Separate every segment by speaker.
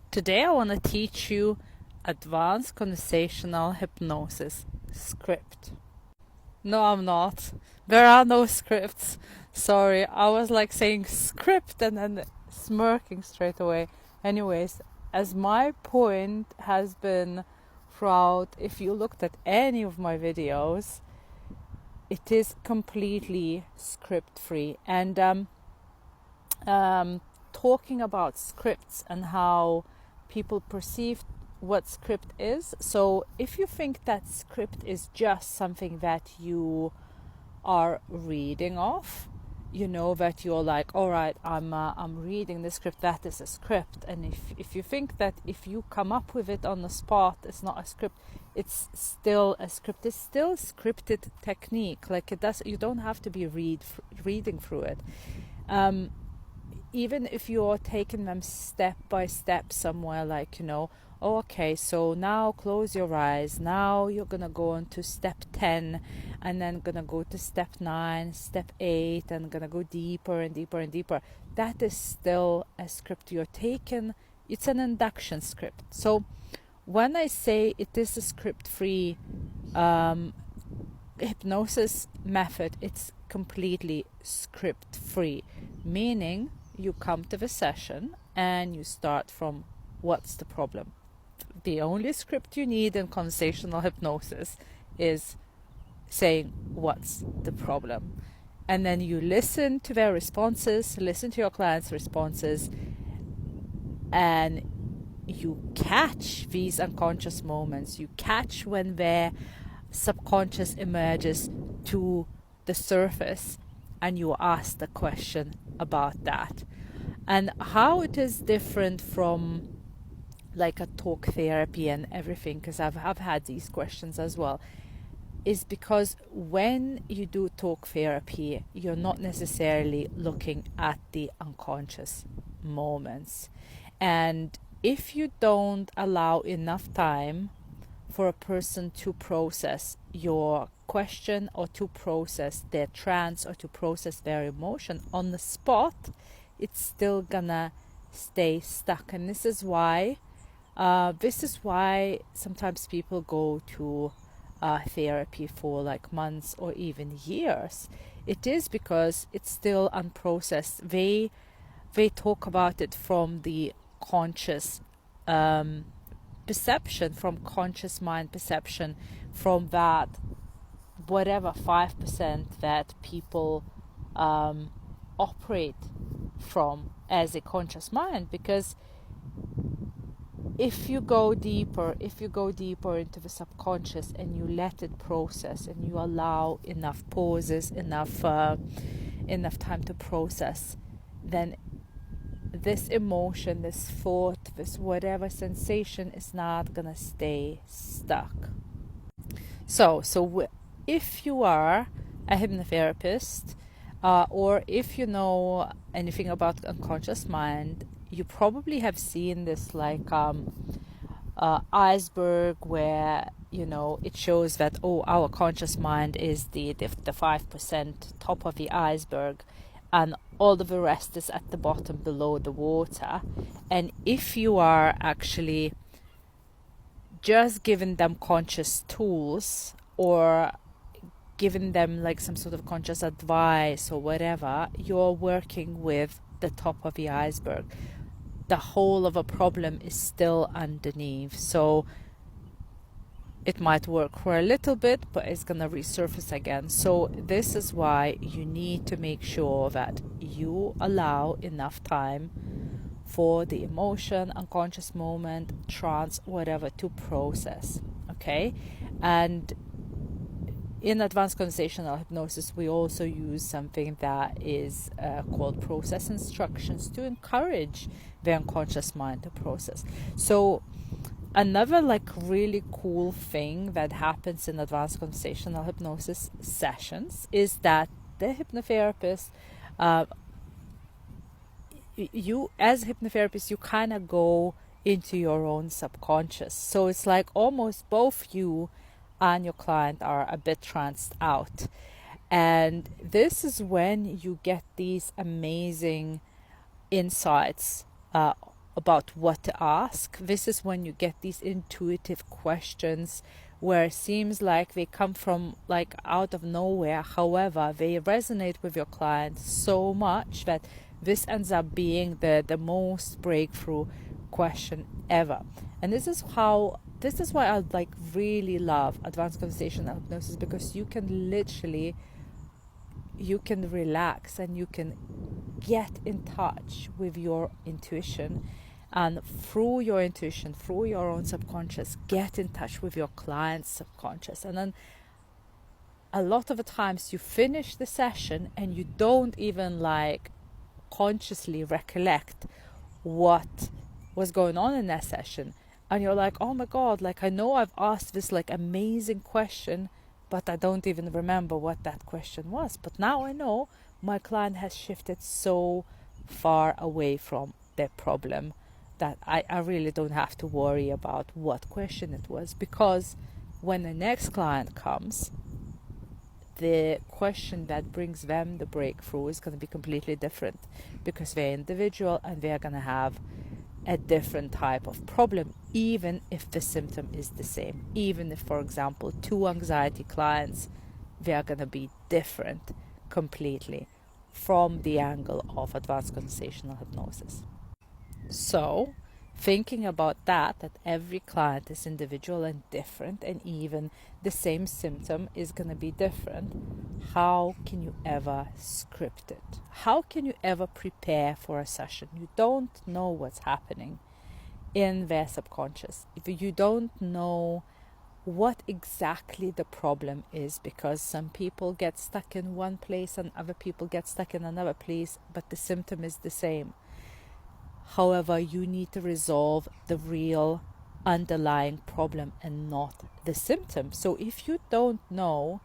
Speaker 1: Today I want to teach you advanced conversational hypnosis script. No, I'm not. There are no scripts. Sorry, I was like saying script and then smirking straight away. Anyways, as my point has been throughout, if you looked at any of my videos, it is completely script free. And talking about scripts and how people perceive what script is. So if you think that script is just something that you are reading off, you know, that you're like, all right, I'm reading the script, that is a script. And if you think that if you come up with it on the spot, it's not a script, it's still a script. It's still scripted technique. Like you don't have to be reading through it. Even if you're taking them step by step somewhere, like, you know, oh, okay, so now close your eyes, now you're gonna go on to step 10 and then gonna go to step 9, step 8, and gonna go deeper and deeper and deeper. That is still a script you're taking. It's an induction script. So when I say it is a script-free hypnosis method, it's completely script-free, meaning you come to the session and you start from what's the problem. The only script you need in conversational hypnosis is saying what's the problem. And then you listen to their responses, listen to your client's responses, and you catch these unconscious moments. You catch when their subconscious emerges to the surface, and you ask the question about that. And how it is different from like a talk therapy and everything, because I've had these questions as well, is because when you do talk therapy, you're not necessarily looking at the unconscious moments. And if you don't allow enough time for a person to process your question or to process their trance or to process their emotion on the spot, it's still gonna stay stuck. And this is why sometimes people go to therapy for like months or even years. It is because it's still unprocessed. They talk about it from the conscious perception, from conscious mind perception, from that whatever 5% that people operate from as a conscious mind. Because if you go deeper into the subconscious and you let it process and you allow enough pauses, enough time to process, then this emotion, this thought, this whatever sensation is not gonna stay stuck. So if you are a hypnotherapist, or if you know anything about unconscious mind, you probably have seen this like iceberg where, you know, it shows that, oh, our conscious mind is the 5% top of the iceberg, and all of the rest is at the bottom below the water. And if you are actually just giving them conscious tools or giving them like some sort of conscious advice or whatever, you're working with the top of the iceberg. The whole of a problem is still underneath. So it might work for a little bit, but it's going to resurface again. So this is why you need to make sure that you allow enough time for the emotion, unconscious moment, trance, whatever, to process. Okay? And in advanced conversational hypnosis, we also use something that is called process instructions to encourage the unconscious mind to process. So another like really cool thing that happens in advanced conversational hypnosis sessions is that the hypnotherapist, you as a hypnotherapist, you kind of go into your own subconscious. So it's like almost both you and your client are a bit tranced out. And this is when you get these amazing insights about what to ask. This is when you get these intuitive questions where it seems like they come from like out of nowhere. However, they resonate with your client so much that this ends up being the most breakthrough question ever. And this is why I like really love advanced conversational hypnosis, because you can relax and you can get in touch with your intuition, and through your intuition, through your own subconscious, get in touch with your client's subconscious. And then a lot of the times you finish the session and you don't even like consciously recollect what was going on in that session, and you're like, oh my god, like I know I've asked this like amazing question, but I don't even remember what that question was. But now I know my client has shifted so far away from their problem that I really don't have to worry about what question it was, because when the next client comes, the question that brings them the breakthrough is going to be completely different, because they're individual and they're going to have a different type of problem, even if the symptom is the same. Even if, for example, 2 anxiety clients, they are going to be different completely from the angle of advanced conversational hypnosis. So, thinking about that every client is individual and different, and even the same symptom is going to be different, how can you ever script it? How can you ever prepare for a session? You don't know what's happening in their subconscious. If you don't know what exactly the problem is, because some people get stuck in one place and other people get stuck in another place, but the symptom is the same. However, you need to resolve the real underlying problem and not the symptom. So if you don't know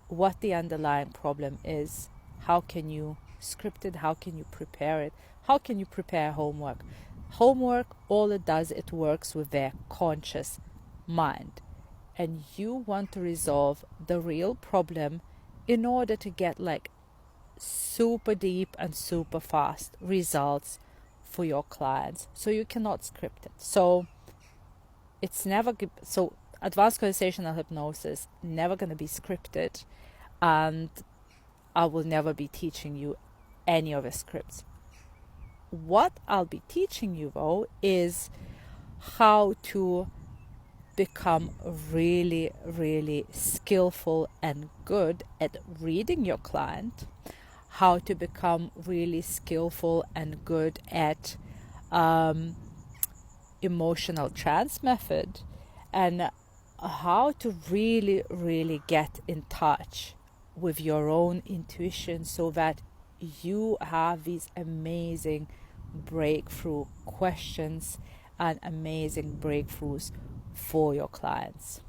Speaker 1: what the underlying problem is, how can you script it? How can you prepare it? How can you prepare homework? Homework, all it does, it works with their conscious mind. And you want to resolve the real problem in order to get like super deep and super fast results for your clients. So you cannot script it. So advanced conversational hypnosis never going to be scripted, and I will never be teaching you any of the scripts. What I'll be teaching you though is how to become really, really skillful and good at reading your client, how to become really skillful and good at emotional trance method, and how to really, really get in touch with your own intuition so that you have these amazing breakthrough questions and amazing breakthroughs for your clients.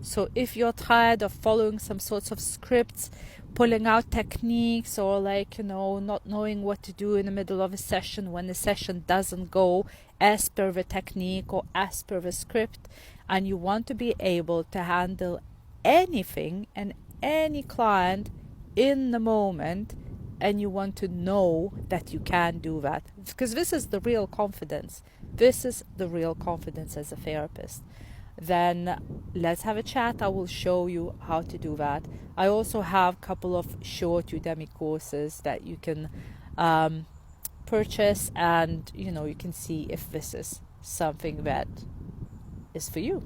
Speaker 1: So if you're tired of following some sorts of scripts, pulling out techniques, or not knowing what to do in the middle of a session when the session doesn't go as per the technique or as per the script, and you want to be able to handle anything and any client in the moment, and you want to know that you can do that, because this is the real confidence. This is the real confidence as a therapist. Then let's have a chat. I will show you how to do that. I also have a couple of short Udemy courses that you can purchase, and you can see if this is something that is for you.